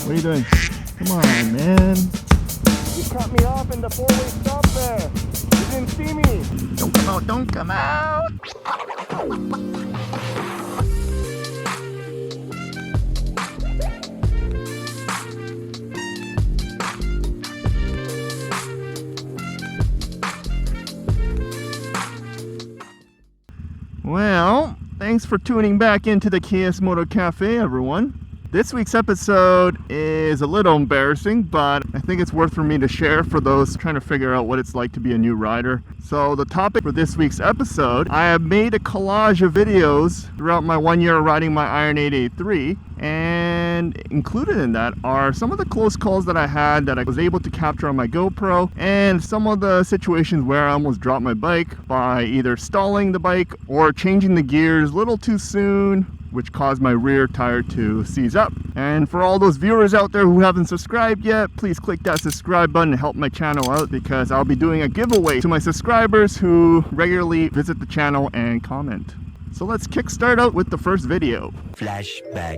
What are you doing? Come on, man. You cut me off in the four-way stop there. You didn't see me. Don't come out, don't come out. Well, thanks for tuning back into the KS Moto Cafe, everyone. This week's episode is a little embarrassing, but I think it's worth for me to share for those trying to figure out what it's like to be a new rider. So the topic for this week's episode, I have made a collage of videos throughout my 1 year riding my Iron 883, and included in that are some of the close calls that I had that I was able to capture on my GoPro, and some of the situations where I almost dropped my bike by either stalling the bike or changing the gears a little too soon, which caused my rear tire to seize up. And for all those viewers out there who haven't subscribed yet, please click that subscribe button and help my channel out, because I'll be doing a giveaway to my subscribers who regularly visit the channel and comment. So let's kickstart out with the first video. Flashback.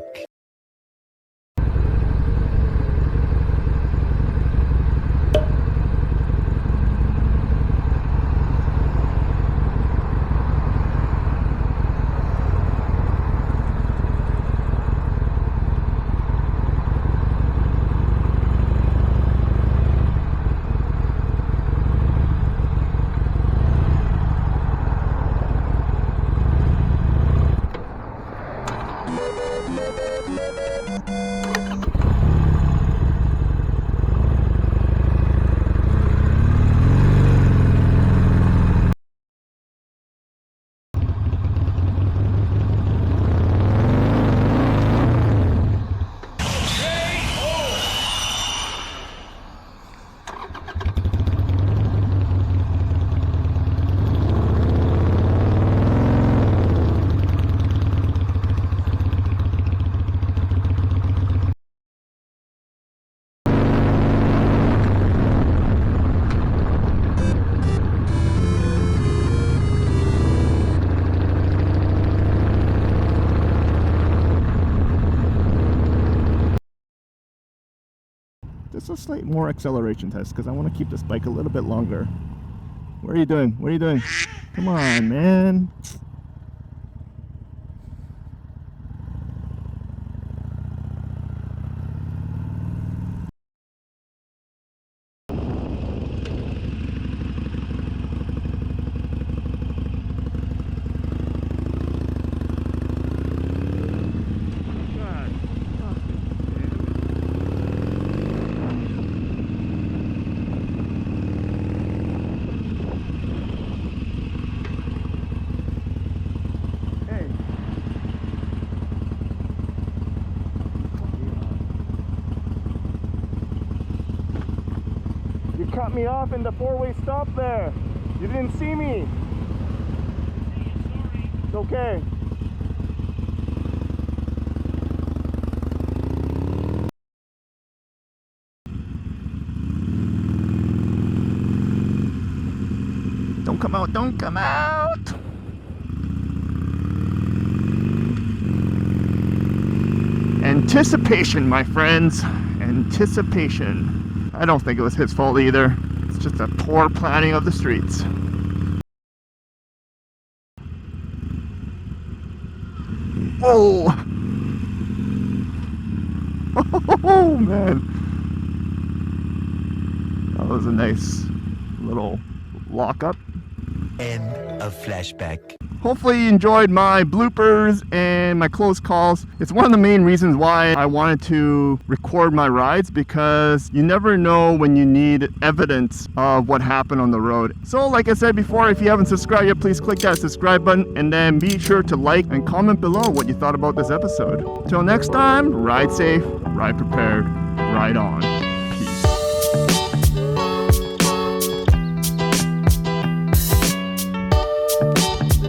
Just a slight more acceleration test because I want to keep this bike a little bit longer. What are you doing? What are you doing? Come on, man. Cut me off in the four-way stop there. You didn't see me. It's okay. Don't come out, don't come out. Anticipation, my friends. Anticipation. I don't think it was his fault either. It's just a poor planning of the streets. Oh! Oh, man. That was a nice little lock-up. End of flashback. Hopefully you enjoyed my bloopers and my close calls. It's one of the main reasons why I wanted to record my rides, because you never know when you need evidence of what happened on the road. So like I said before, if you haven't subscribed yet, please click that subscribe button, and then be sure to like and comment below what you thought about this episode. Till next time, ride safe, ride prepared, ride on.